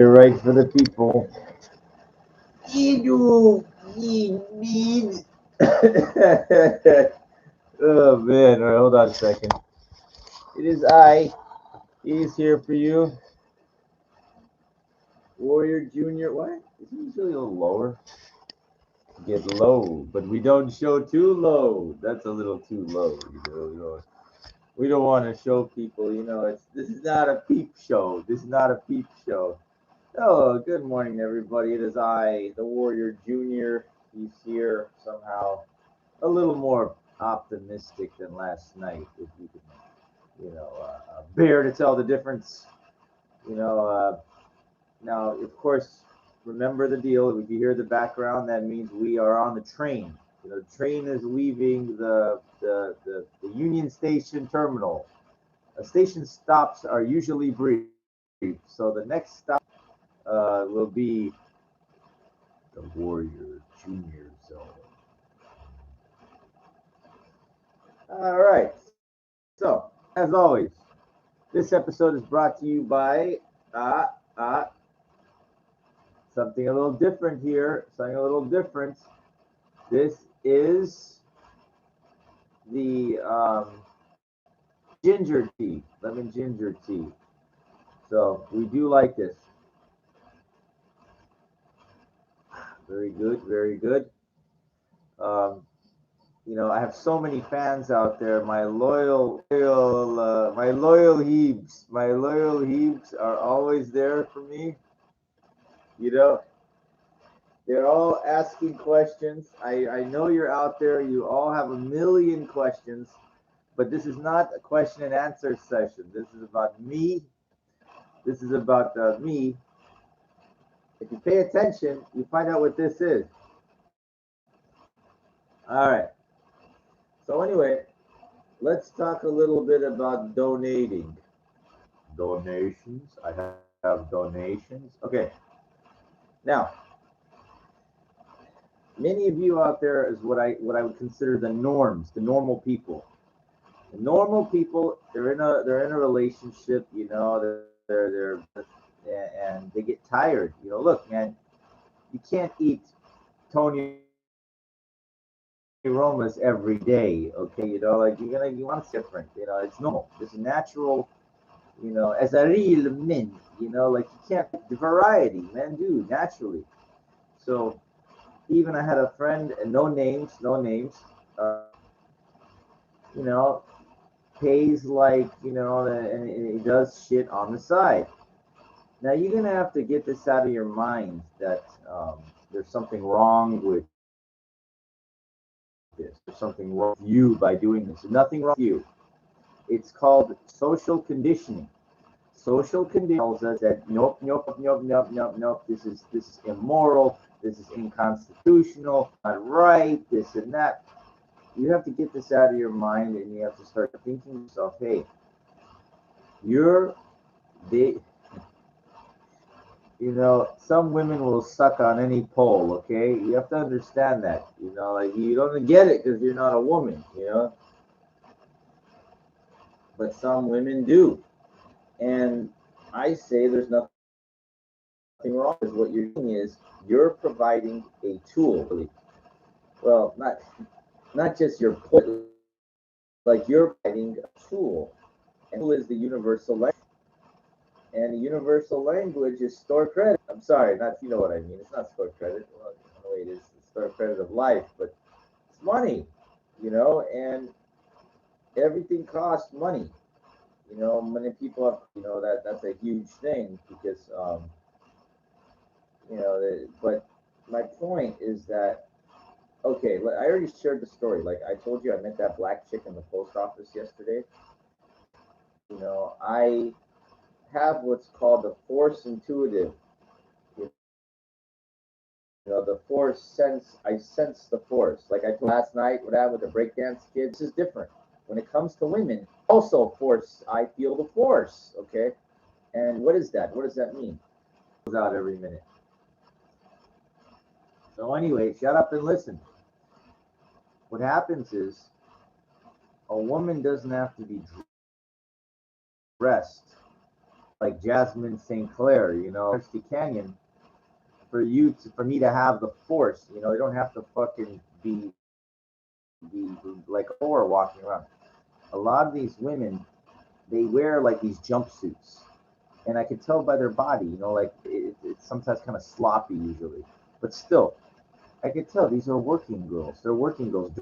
You're right for the people. You need. Oh man! All right, hold on a second. It is I. He is here for you, Warrior Junior. What? Is he usually a little lower? Get low, but we don't show too low. That's a little too low. We don't want to show people. This is not a peep show. This is not a peep show. Oh, good morning, everybody. It is I, the Warrior Junior. He's here somehow, a little more optimistic than last night, if you could, bear to tell the difference. You know, Now, of course, remember the deal. If you hear the background, that means we are on the train. The train is leaving the Union Station terminal. Station stops are usually brief, so the next stop will be the Warrior Junior Zone. All right. So, as always, this episode is brought to you by uh, uh, something a little different here. Something a little different. This is the ginger tea, lemon ginger tea. So we do like this. Very good, very good. Um, I have so many fans out there. My loyal Hebes are always there for me. You know, they're all asking questions. I know you're out there. You all have a million questions, but this is not a question and answer session. This is about me. This is about me. If you pay attention, you find out what this is. All right. So anyway, let's talk a little bit about donating. Donations. I have donations. Okay. Now, many of you out there is what I would consider the norms, the normal people. The normal people, they're in a relationship. And they get tired. Look, man, you can't eat Tony Roma's every day. Okay, like you want something different. It's normal. It's natural. As a real man, like you can't the variety, man, do naturally. So even I had a friend, no names, no names. You know, pays like and he does shit on the side. Now you're gonna have to get this out of your mind that there's something wrong with this. There's something wrong with you by doing this. There's nothing wrong with you. It's called social conditioning. Social conditioning tells us that nope, nope, nope, nope, nope, nope, nope. This is immoral. This is unconstitutional. Not right. This and that. You have to get this out of your mind, and you have to start thinking to yourself, hey, you're they. Some women will suck on any pole. Okay, you have to understand that. Like you don't get it because you're not a woman. But some women do. And I say there's nothing wrong because what you're doing is you're providing a tool, really. Well, not just your pull, like you're providing a tool, and the tool is the universal language. And the universal language is store credit. I'm sorry, not if you know what I mean. It's not store credit. Well, in a way, it is the store credit of life, but it's money. And everything costs money. Many people have, that's a huge thing because but my point is that okay, I already shared the story. Like I told you, I met that black chick in the post office yesterday. I have what's called the force intuitive. The force sense. I sense the force. Like I told you last night, what happened with the breakdance kids. This is different. When it comes to women, also force. I feel the force. Okay, and what is that? What does that mean? Out every minute. So anyway, shut up and listen. What happens is a woman doesn't have to be dressed like Jasmine St. Clair, you know, Thirsty Canyon, for me to have the force, you know, you don't have to fucking be like a whore walking around. A lot of these women, they wear like these jumpsuits, and I could tell by their body, you know, like it's sometimes kind of sloppy usually, but still, I could tell these are working girls. They're working girls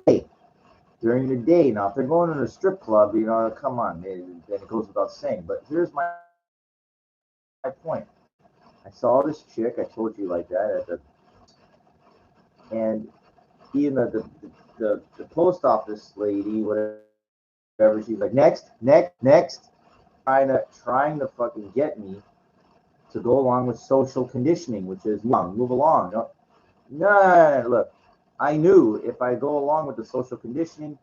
during the day. Now, if they're going to a strip club, you know, come on, then it goes without saying. But here's my point. I saw this chick. I told you like that, and even the post office lady, whatever, she's like next, trying to fucking get me to go along with social conditioning, which is move along. No, look, I knew if I go along with the social conditioning,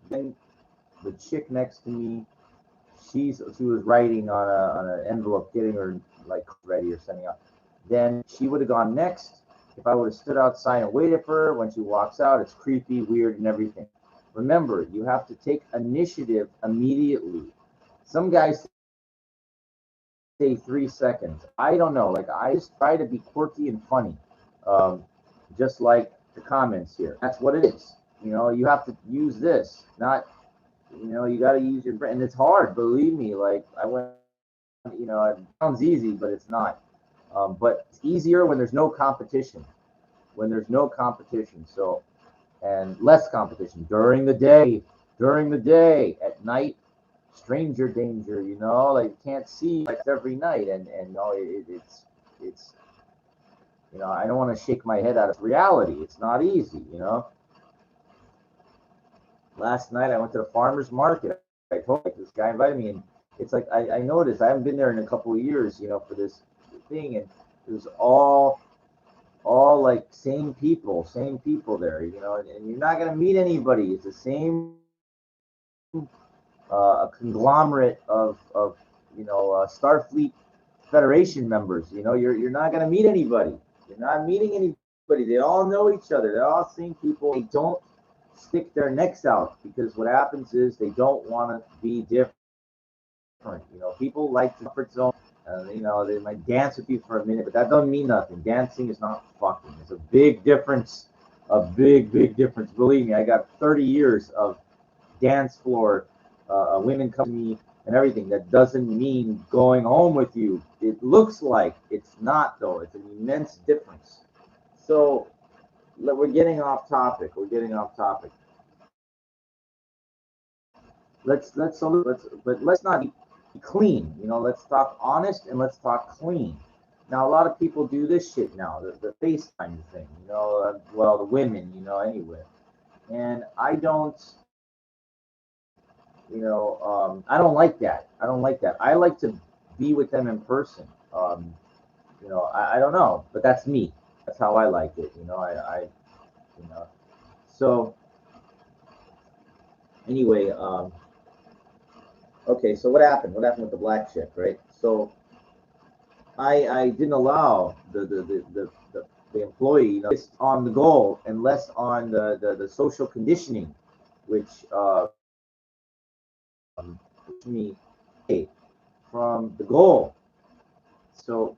then the chick next to me, she was writing on an envelope, getting her like ready or sending out. Then she would have gone next. If I would have stood outside and waited for her, when she walks out, it's creepy, weird, and everything. Remember, you have to take initiative immediately. Some guys say 3 seconds. I don't know. Like, I just try to be quirky and funny, just like the comments here. That's what it is. You know, you have to use this, not, you know, you got to use your brain. And it's hard, believe me. Like, I went, you know, it sounds easy, but it's not. But it's easier when there's no competition. When there's no competition. So, and less competition during the day. At night, stranger danger, you know, like you can't see like every night, and no, it's you know, I don't want to shake my head out of reality. It's not easy, you know. Last night I went to the farmers market. I told like this guy invited me, and it's like I noticed I haven't been there in a couple of years, you know, for this thing, and it was all like same people there, you know, and you're not gonna meet anybody. It's the same a conglomerate of you know Starfleet Federation members. You know, you're not gonna meet anybody. You're not meeting anybody. They all know each other. They're all same people. They don't stick their necks out because what happens is they don't want to be different. You know, people like the comfort zone. You know, they might dance with you for a minute, but that doesn't mean nothing. Dancing is not fucking. There's a big difference. A big difference. Believe me, I got 30 years of dance floor women come to me and everything. That doesn't mean going home with you. It looks like it's not, though. It's an immense difference. So we're getting off topic. But let's not be clean. You know, let's talk honest and let's talk clean. Now, a lot of people do this shit now, the FaceTime thing. You know, well, the women, you know, anyway. And I don't, you know, I don't like that. I like to be with them in person. You know, I don't know, but that's me. That's how I like it. You know, you know. So anyway, okay. So what happened? What happened with the black chick, right? So I didn't allow the employee, you know, on the goal and less on the social conditioning, which me from the goal. So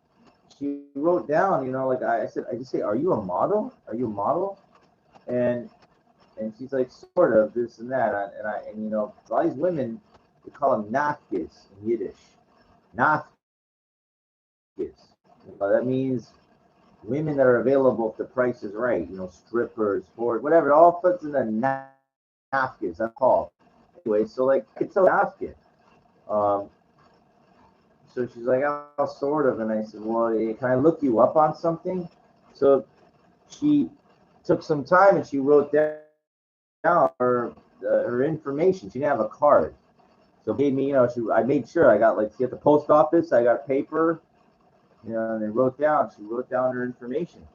she wrote down, you know, like I said, I just say, "Are you a model? Are you a model?" And she's like, "Sort of this and that." And you know, a lot of these women, we call them nafkis in Yiddish. Nafkis. That means women that are available if the price is right. You know, strippers, sport, whatever. It all fits in the nafkis. That's called. Anyway, so like, I could tell nafkis. Um, so she's like, "Oh, sort of." And I said, "Well, can I look you up on something?" So she took some time and she wrote down her information. She didn't have a card. So gave me, you know, I made sure I got like, see, at the post office, I got paper, you know, and she wrote down her information.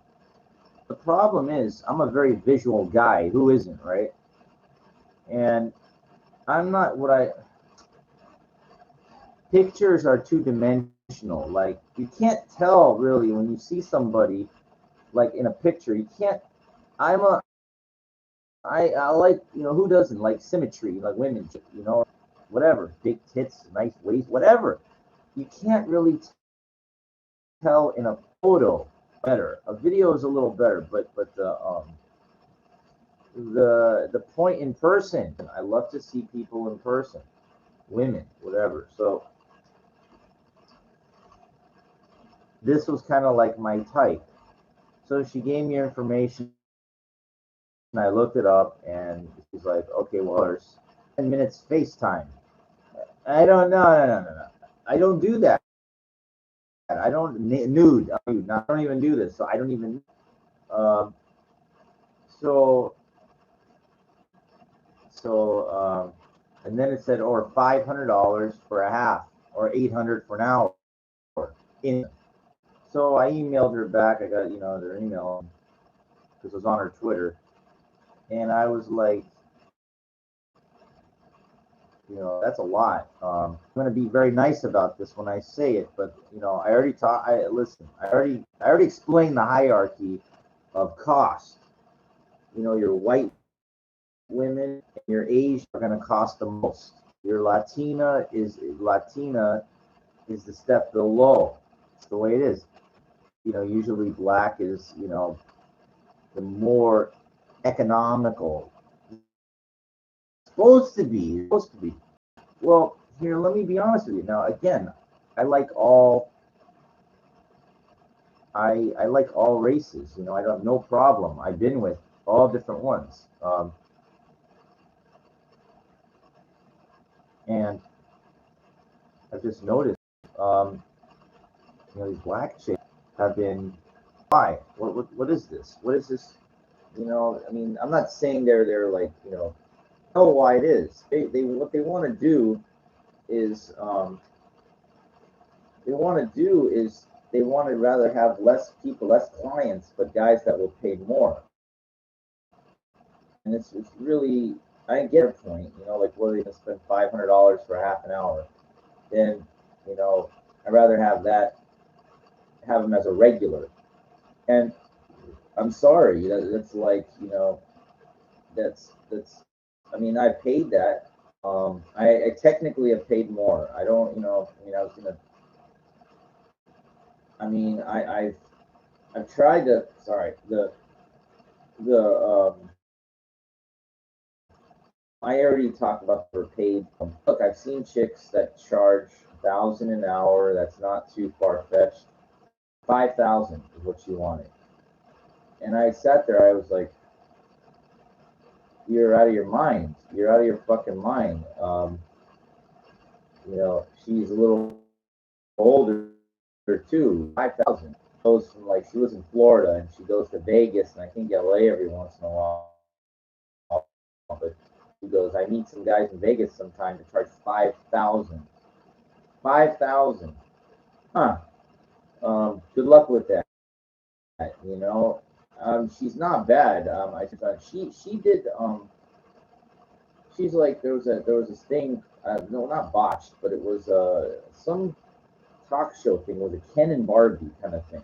The problem is, I'm a very visual guy. Who isn't, right? And I'm not pictures are two-dimensional. Like, you can't tell really when you see somebody like in a picture. You can't. I'm a. I like, you know, who doesn't like symmetry, like women, you know, whatever, big tits, nice waist, whatever. you can't really tell in a photo better. A video is a little better, but the point in person. I love to see people in person, women, whatever. So this was kind of like my type. So she gave me information, and I looked it up, and she's like, "Okay, well, there's 10 minutes FaceTime." I don't know, no. I don't do that. I don't nude. I don't even do this, so I don't even. Um, so and then it said, or $500 for a half, or 800 for an hour. So I emailed her back. I got their email because it was on her Twitter, and I was like, that's a lot. I'm going to be very nice about this when I say it, but I already taught. I already explained the hierarchy of cost. Your white women and your Asian are going to cost the most. Your Latina is the step below. It's the way it is. Usually black is the more economical. Supposed to be. Well, here, let me be honest with you. Now, again, I like all. I like all races. I don't no problem. I've been with all different ones. And I've just noticed, these black chicks have been. Why? What is this? What is this? I mean, I'm not saying they're like know why it is. They what they want to do is they want to rather have less people, less clients, but guys that will pay more. And it's really, I get a point. Like what are they gonna spend $500 for half an hour? Then I'd rather have them as a regular. And I'm sorry, that's like that's. I mean, I paid that. I technically have paid more. I don't, I mean, I was gonna. I mean, I've tried to. Sorry, the I already talked about the paid. Look, I've seen chicks that charge 1,000 an hour. That's not too far fetched. 5,000 is what she wanted, and I sat there. I was like, "You're out of your mind. You're out of your fucking mind." She's a little older too. 5,000 goes from like she was in Florida and she goes to Vegas and I think LA every once in a while. But she goes, I meet some guys in Vegas sometime to charge 5,000. 5,000. Huh. Good luck with that. She's not bad. I thought she did. She's like there was this thing. No, not botched, but it was some talk show thing. It was a Ken and Barbie kind of thing.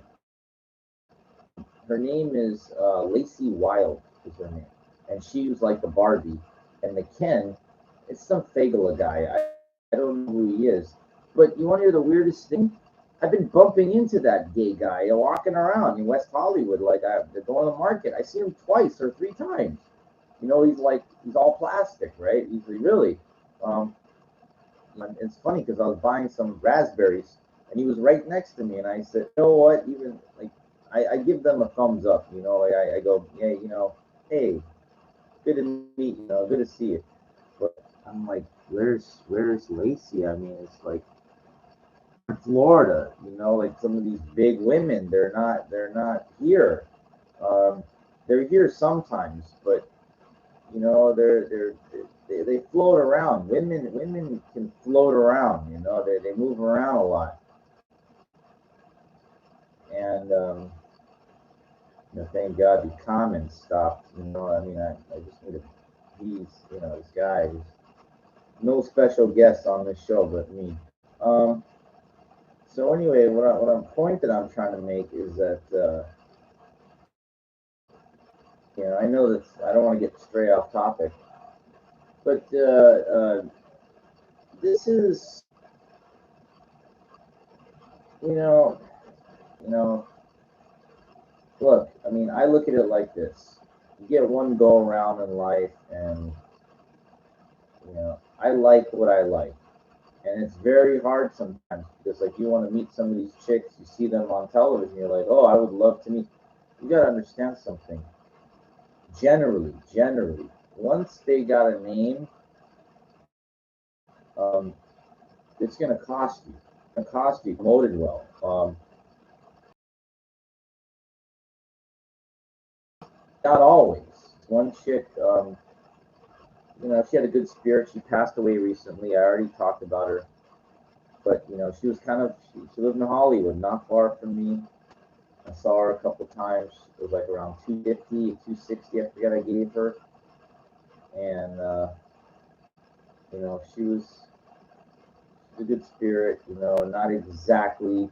Her name is Lacey Wild is her name, and she was like the Barbie, and the Ken, it's some Fagala guy. I don't know who he is, but you want to hear the weirdest thing? I've been bumping into that gay guy walking around in West Hollywood, like they're going to the market. I see him twice or three times. He's all plastic, right? He's really. And it's funny because I was buying some raspberries, and he was right next to me, and I said, you know what? Even like I give them a thumbs up. Like I go, yeah, hey, good to meet you. Good to see you. But I'm like, where's Lacey? I mean, it's like Florida. Like some of these big women, they're not here. Um, they're here sometimes, but they float around. Women can float around. They move around a lot, and thank God the comments stopped. I mean, I just need this guy. He's no special guest on this show but me. Um, so anyway, point that I'm trying to make is that I know that I don't want to get straight off topic, but this is you know, you know, look, I mean, I look at it like this. You get one go around in life, and, I like what I like. And it's very hard sometimes because, like, you want to meet some of these chicks, you see them on television, you're like, oh, I would love to meet. You got to understand something. Generally, once they got a name, it's going to cost you. It's going to cost you promoted well. Not always. One chick, she had a good spirit. She passed away recently. I already talked about her. But, she was she lived in Hollywood, not far from me. I saw her a couple times. It was like around 250, 260, I forget I gave her. And, she was a good spirit, not exactly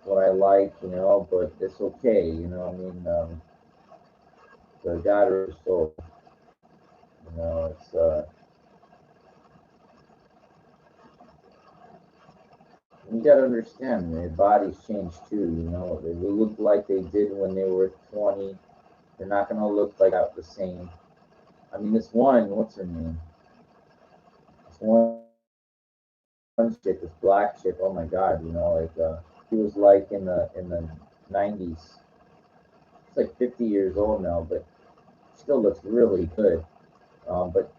what I like, but it's okay, I mean, the God her soul, it's, you gotta understand, their bodies change too, they will look like they did when they were 20. They're not gonna look like that the same. I mean, this one, what's her name? This one chick, this black chick, oh my God, she was like in the 90s. She's like 50 years old now, but still looks really good. But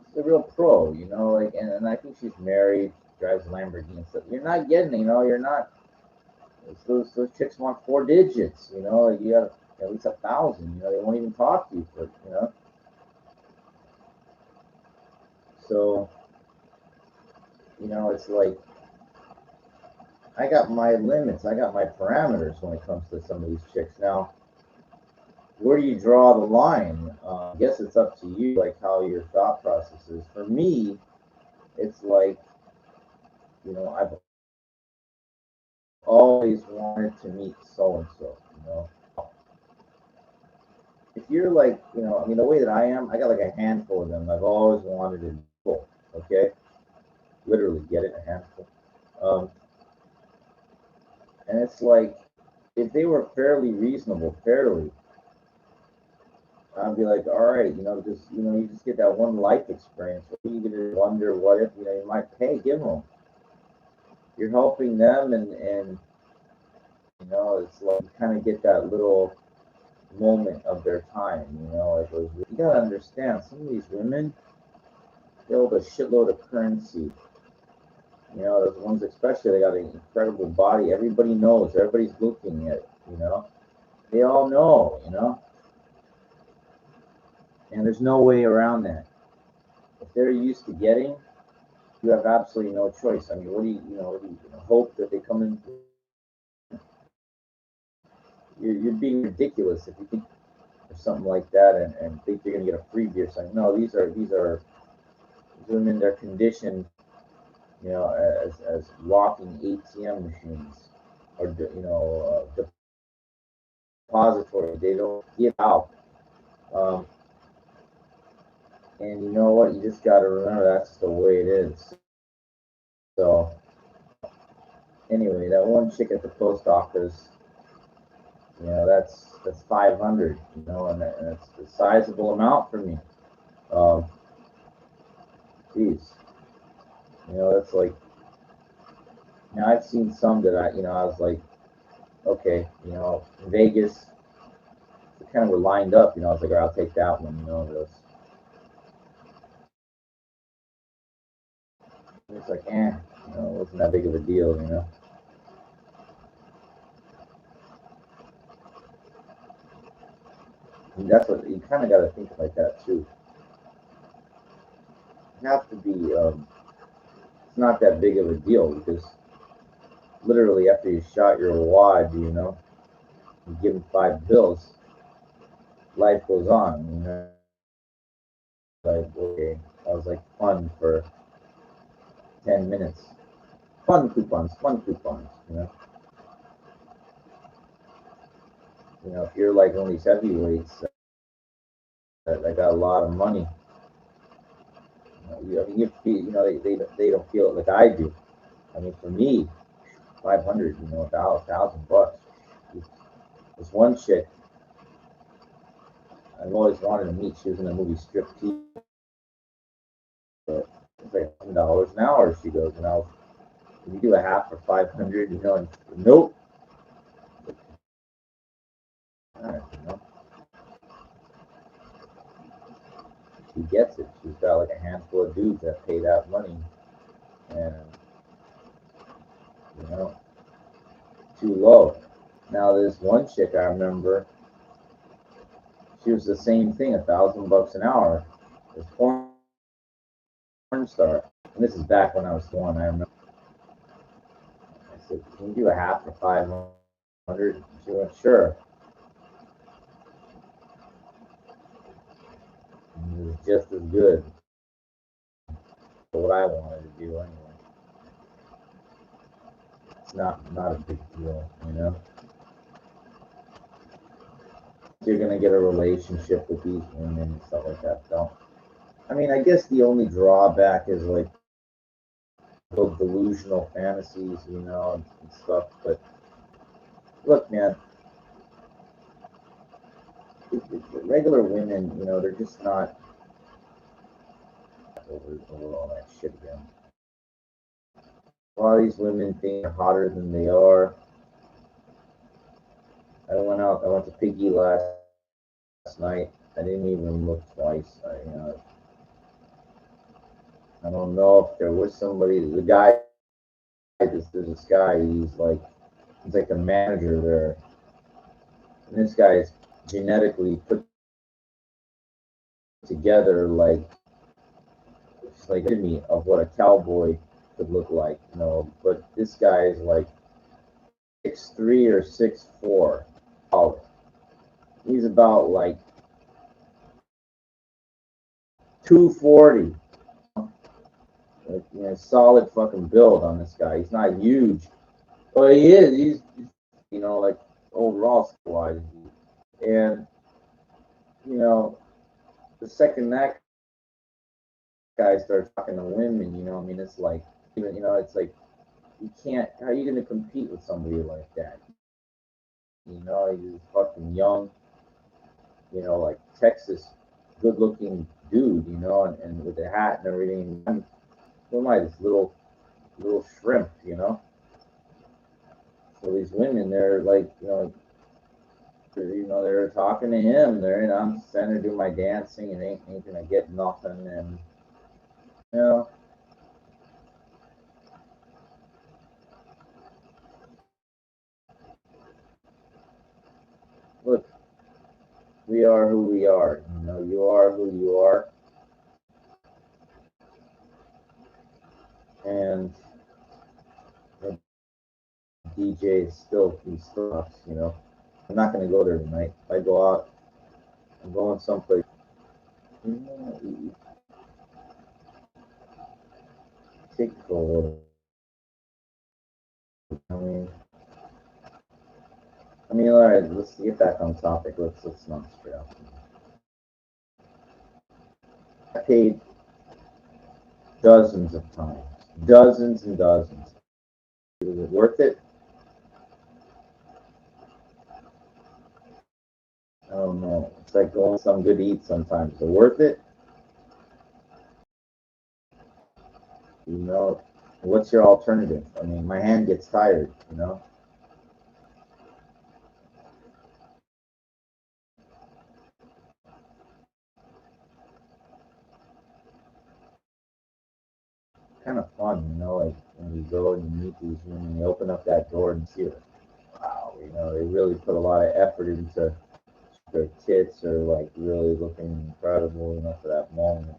she's a real pro, and I think she's married, drives a Lamborghini and stuff. You're not getting, you're not. Those chicks want 4 digits, like you got at least 1,000. They won't even talk to you for. So, it's like I got my limits, I got my parameters when it comes to some of these chicks. Now, where do you draw the line? I guess it's up to you, like how your thought process is. For me, it's like, I've always wanted to meet so and so. If you're like, I mean, the way that I am, I got like a handful of them. I've always wanted to pull, okay? Literally, get it, a handful. Um, and it's like, if they were fairly reasonable, I'd be like, all right, you just get that one life experience. What are you gonna wonder what if, you might pay, give them. You're helping them, and it's like you kind of get that little moment of their time, like you gotta understand, some of these women, they hold a shitload of currency. Those ones especially, they got an incredible body. Everybody knows, everybody's looking at it, they all know, and there's no way around that. If they're used to getting, you have absolutely no choice. I mean, what do you hope that they come in? You're being ridiculous if you think or something like that, and think you're gonna get a freebie or something. No, these women. They're conditioned, as walking ATM machines, or depository. They don't give out. Um, and you know what? You just got to remember that's the way it is. So anyway, that one chick at the post office, that's 500, and that's a sizable amount for me. Um, Geez, that's like, I've seen some that I was like, okay, in Vegas, they kind of were lined up. I was like, all right, I'll take that one. It's like, it wasn't that big of a deal. And that's what you kind of got to think like that too. You have to be. It's not that big of a deal because literally after you shot your wad, you give them $5, life goes on. Like, okay, I was like fun for 10 minutes. Fun coupons. If you're like one of these heavyweights that got a lot of money, I mean, they don't feel it like I do. I mean, for me, 500, you know, $1,000. This one chick I've always wanted to meet. She was in the movie Striptease, but it's like $1,000 an hour. She goes, and I was, you do a half for 500, you know, and nope. All right, you know, she gets it. She's got like a handful of dudes that pay that money, and you know, too low. Now this one chick I remember, she was the same thing, $1,000 an hour. This porn star, and this is back when I was one. I remember. I said, "Can you do a half for 500?" She went, "Sure." And it was just as good for what I wanted to do anyway. It's not a big deal, you know. You're gonna get a relationship with these women and stuff like that. Don't. I mean, I guess the only drawback is like those delusional fantasies, you know, and stuff. But look, man, regular women, you know, they're just not over all that shit again. A lot of these women think they're hotter than they are. I went to Piggy last night. I didn't even look twice. I don't know if there was somebody. The guy, there's this guy. He's like a manager there, and this guy is genetically put together like it's like me of what a cowboy could look like, you know. But this guy is like 6'3" or 6'4". Oh, he's about like 240. Like, you know, solid fucking build on this guy. He's not huge, but he is. He's you know, like overall wise. And you know, the second that guy starts talking to women, you know, I mean, it's like, even, you know, it's like you can't. How are you gonna compete with somebody like that? You know, he's fucking young. You know, like Texas, good-looking dude. You know, and with the hat and everything. Who am I? This little shrimp. You know. So these women, they're like, you know, they're talking to him. They're, you know, I'm standing there doing my dancing and ain't gonna get nothing. And you know, look, we are who we are. You know, you are who you are, and the DJ is still he sucks. You know, I'm not gonna go there tonight. If I go out, I'm going someplace. You know, take it for a little. I mean, all right. Let's get back on topic. Let's not straight out. I paid dozens of times, dozens and dozens. Is it worth it? I don't know. It's like going some good to eat sometimes. Is it worth it? You know, what's your alternative? I mean, my hand gets tired, you know? Kind of fun, you know, like when you go and you meet these women, you open up that door and see it. Wow, you know, they really put a lot of effort into their tits are like really looking incredible, you know, for that moment.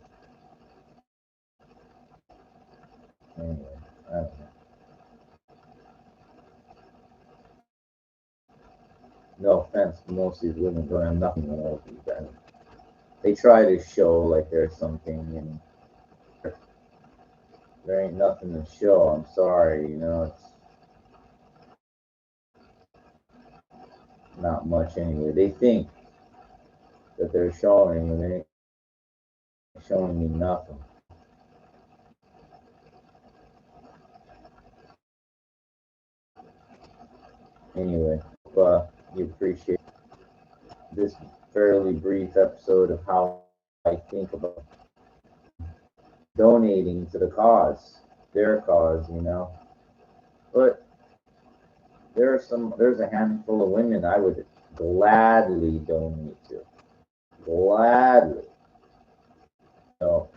Anyway, I don't know. No offense, most of these women don't have nothing on these guys. They try to show like there's something, and there ain't nothing to show. I'm sorry, you know, it's not much anyway. They think that they're showing, and they ain't showing me nothing. Anyway, you appreciate this fairly brief episode of how I think about donating to the cause, their cause, you know. But there's a handful of women I would gladly donate to. Gladly. You know,